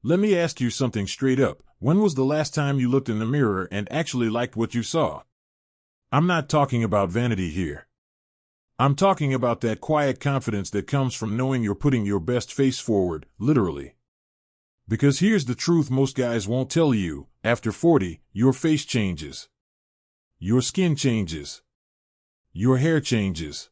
Let me ask you something straight up. When was the last time you looked in the mirror and actually liked what you saw? I'm not talking about vanity here. I'm talking about that quiet confidence that comes from knowing you're putting your best face forward, literally. Because here's the truth most guys won't tell you: after 40, your face changes. Your skin changes. Your hair changes.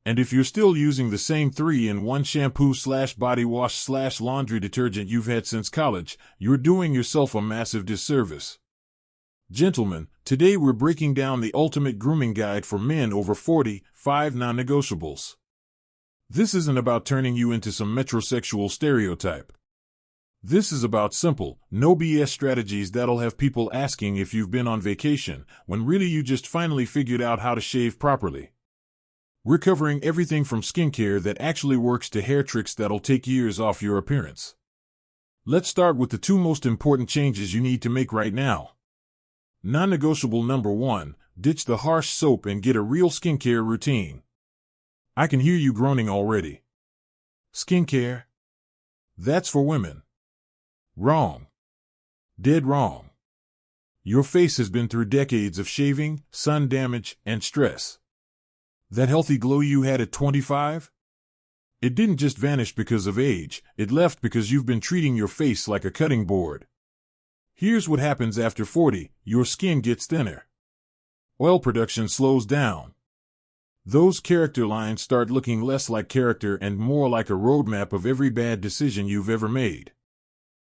And if you're still using the same 3-in-1 shampoo/body wash/laundry detergent you've had since college, you're doing yourself a massive disservice. Gentlemen, today we're breaking down the ultimate grooming guide for men over 40, 5 non-negotiables. This isn't about turning you into some metrosexual stereotype. This is about simple, no BS strategies that'll have people asking if you've been on vacation, when really you just finally figured out how to shave properly. We're covering everything from skincare that actually works to hair tricks that'll take years off your appearance. Let's start with the two most important changes you need to make right now. Non-negotiable number 1, ditch the harsh soap and get a real skincare routine. I can hear you groaning already. Skincare? That's for women. Wrong. Dead wrong. Your face has been through decades of shaving, sun damage, and stress. That healthy glow you had at 25? It didn't just vanish because of age, it left because you've been treating your face like a cutting board. Here's what happens after 40, your skin gets thinner. Oil production slows down. Those character lines start looking less like character and more like a roadmap of every bad decision you've ever made.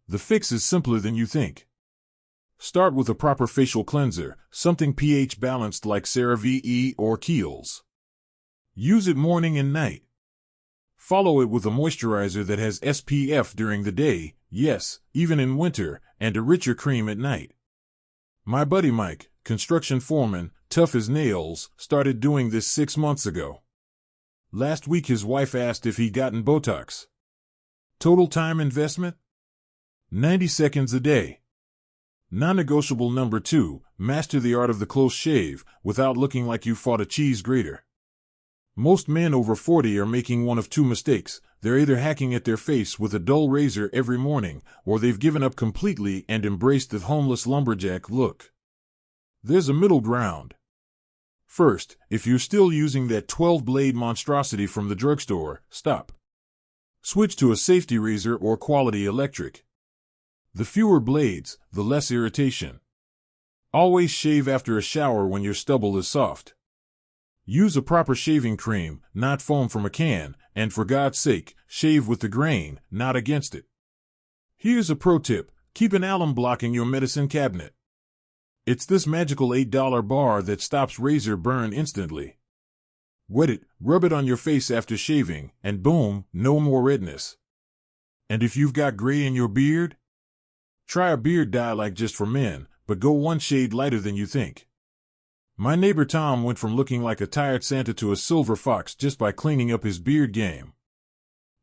The fix is simpler than you think. Start with a proper facial cleanser, something pH balanced like CeraVe or Kiehl's. Use it morning and night. Follow it with a moisturizer that has SPF during the day, yes, even in winter, and a richer cream at night. My buddy Mike, construction foreman, tough as nails, started doing this 6 months ago. Last week his wife asked if he'd gotten Botox. Total time investment? 90 seconds a day. Non-negotiable number 2, master the art of the close shave without looking like you fought a cheese grater. Most men over 40 are making one of two mistakes. They're either hacking at their face with a dull razor every morning, or they've given up completely and embraced the homeless lumberjack look. There's a middle ground. First, if you're still using that 12-blade monstrosity from the drugstore, stop. Switch to a safety razor or quality electric. The fewer blades, the less irritation. Always shave after a shower when your stubble is soft. Use a proper shaving cream, not foam from a can, and for God's sake, shave with the grain, not against it. Here's a pro tip: keep an alum block in your medicine cabinet. It's this magical $8 bar that stops razor burn instantly. Wet it, rub it on your face after shaving, and boom, no more redness. And if you've got gray in your beard? Try a beard dye like just for men, but go one shade lighter than you think. My neighbor Tom went from looking like a tired Santa to a silver fox just by cleaning up his beard game.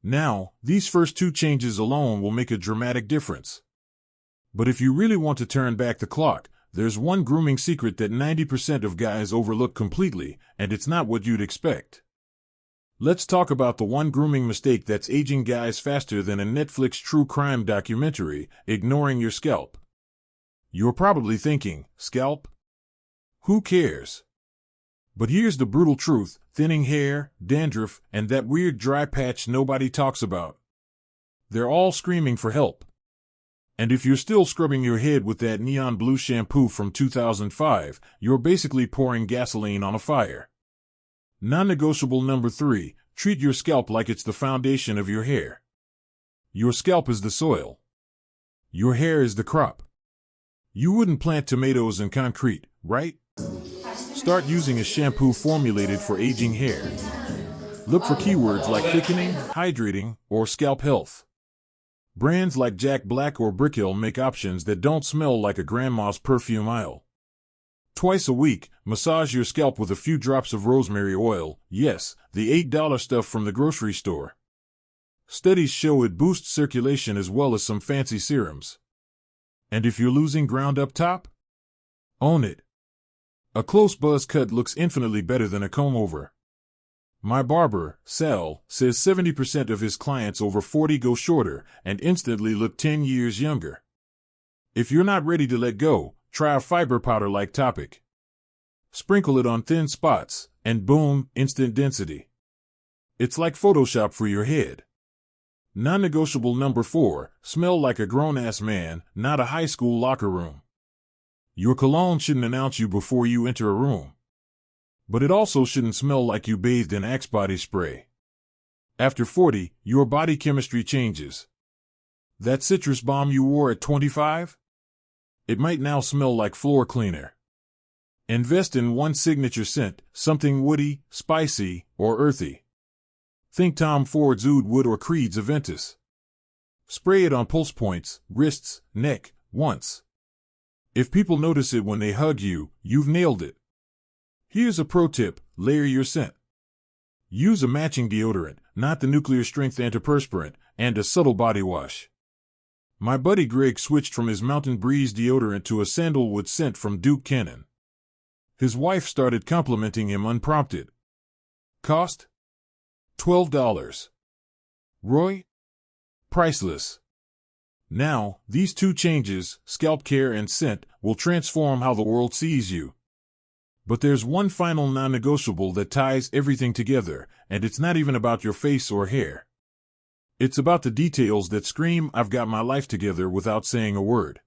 Now, these first two changes alone will make a dramatic difference. But if you really want to turn back the clock, there's one grooming secret that 90% of guys overlook completely, and it's not what you'd expect. Let's talk about the one grooming mistake that's aging guys faster than a Netflix true crime documentary: ignoring your scalp. You're probably thinking, scalp? Who cares? But here's the brutal truth: thinning hair, dandruff, and that weird dry patch nobody talks about. They're all screaming for help. And if you're still scrubbing your head with that neon blue shampoo from 2005, you're basically pouring gasoline on a fire. Non-negotiable number 3, treat your scalp like it's the foundation of your hair. Your scalp is the soil. Your hair is the crop. You wouldn't plant tomatoes in concrete, right? Start using a shampoo formulated for aging hair. Look for keywords like thickening, hydrating, or scalp health. Brands like Jack Black or Brickhill make options that don't smell like a grandma's perfume aisle. Twice a week, massage your scalp with a few drops of rosemary oil, yes, the $8 stuff from the grocery store. Studies show it boosts circulation as well as some fancy serums. And if you're losing ground up top? Own it. A close buzz cut looks infinitely better than a comb over. My barber, Sal, says 70% of his clients over 40 go shorter and instantly look 10 years younger. If you're not ready to let go, try a fiber powder-like topic. Sprinkle it on thin spots, and boom, instant density. It's like Photoshop for your head. Non-negotiable number 4, smell like a grown-ass man, not a high school locker room. Your cologne shouldn't announce you before you enter a room. But it also shouldn't smell like you bathed in Axe body spray. After 40, your body chemistry changes. That citrus bomb you wore at 25? It might now smell like floor cleaner. Invest in one signature scent, something woody, spicy, or earthy. Think Tom Ford's Oud Wood or Creed's Aventus. Spray it on pulse points, wrists, neck, once. If people notice it when they hug you, you've nailed it. Here's a pro tip, layer your scent. Use a matching deodorant, not the nuclear strength antiperspirant, and a subtle body wash. My buddy Greg switched from his Mountain Breeze deodorant to a sandalwood scent from Duke Cannon. His wife started complimenting him unprompted. Cost? $12. Roy? Priceless. Now, these two changes, scalp care and scent, will transform how the world sees you. But there's one final non-negotiable that ties everything together, and it's not even about your face or hair. It's about the details that scream, "I've got my life together," without saying a word.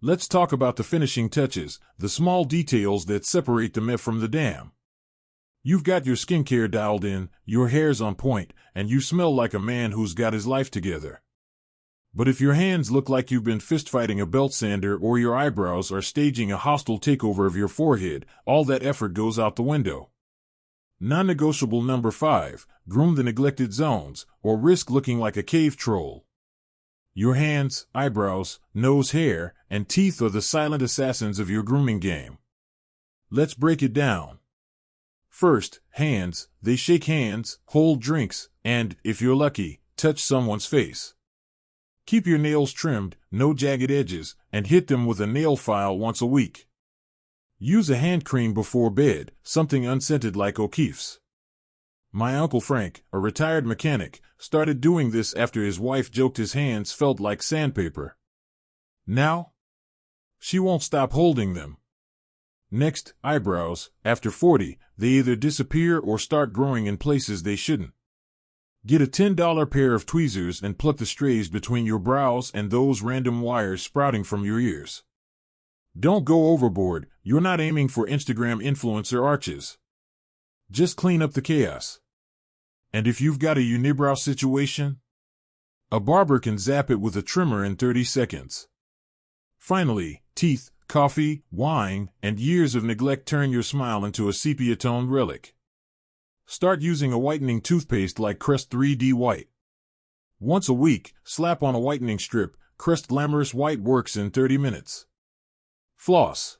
Let's talk about the finishing touches, the small details that separate the meh from the damn. You've got your skincare dialed in, your hair's on point, and you smell like a man who's got his life together. But if your hands look like you've been fist-fighting a belt sander or your eyebrows are staging a hostile takeover of your forehead, all that effort goes out the window. Non-negotiable number 5, groom the neglected zones, or risk looking like a cave troll. Your hands, eyebrows, nose hair, and teeth are the silent assassins of your grooming game. Let's break it down. First, hands. They shake hands, hold drinks, and, if you're lucky, touch someone's face. Keep your nails trimmed, no jagged edges, and hit them with a nail file once a week. Use a hand cream before bed, something unscented like O'Keeffe's. My Uncle Frank, a retired mechanic, started doing this after his wife joked his hands felt like sandpaper. Now, she won't stop holding them. Next, eyebrows. After 40, they either disappear or start growing in places they shouldn't. Get a $10 pair of tweezers and pluck the strays between your brows and those random wires sprouting from your ears. Don't go overboard, you're not aiming for Instagram influencer arches. Just clean up the chaos. And if you've got a unibrow situation, a barber can zap it with a trimmer in 30 seconds. Finally, teeth, coffee, wine, and years of neglect turn your smile into a sepia-toned relic. Start using a whitening toothpaste like Crest 3D White. Once a week, slap on a whitening strip. Crest Glamorous White works in 30 minutes. Floss.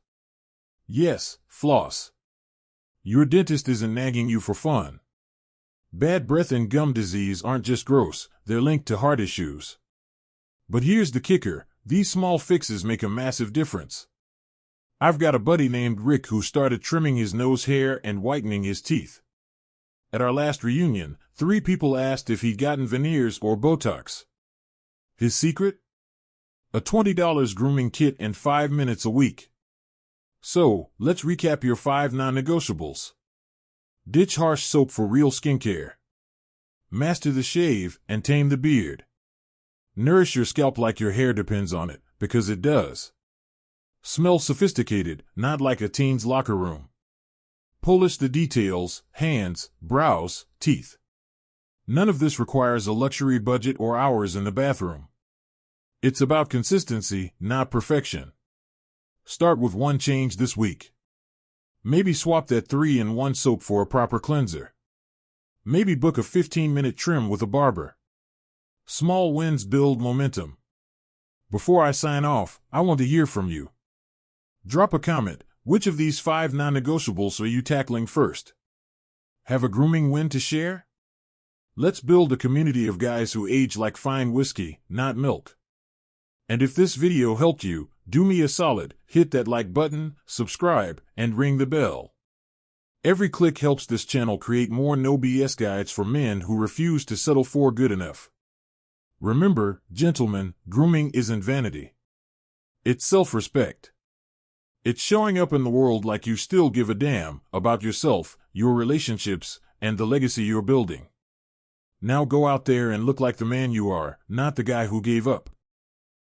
Yes, floss. Your dentist isn't nagging you for fun. Bad breath and gum disease aren't just gross, they're linked to heart issues. But here's the kicker, these small fixes make a massive difference. I've got a buddy named Rick who started trimming his nose hair and whitening his teeth. At our last reunion, 3 people asked if he'd gotten veneers or Botox. His secret? A $20 grooming kit and 5 minutes a week. So, let's recap your 5 non-negotiables. Ditch harsh soap for real skincare. Master the shave and tame the beard. Nourish your scalp like your hair depends on it, because it does. Smell sophisticated, not like a teen's locker room. Polish the details, hands, brows, teeth. None of this requires a luxury budget or hours in the bathroom. It's about consistency, not perfection. Start with one change this week. Maybe swap that 3-in-1 soap for a proper cleanser. Maybe book a 15-minute trim with a barber. Small wins build momentum. Before I sign off, I want to hear from you. Drop a comment. Which of these 5 non-negotiables are you tackling first? Have a grooming win to share? Let's build a community of guys who age like fine whiskey, not milk. And if this video helped you, do me a solid, hit that like button, subscribe, and ring the bell. Every click helps this channel create more no BS guides for men who refuse to settle for good enough. Remember, gentlemen, grooming isn't vanity. It's self-respect. It's showing up in the world like you still give a damn about yourself, your relationships, and the legacy you're building. Now go out there and look like the man you are, not the guy who gave up.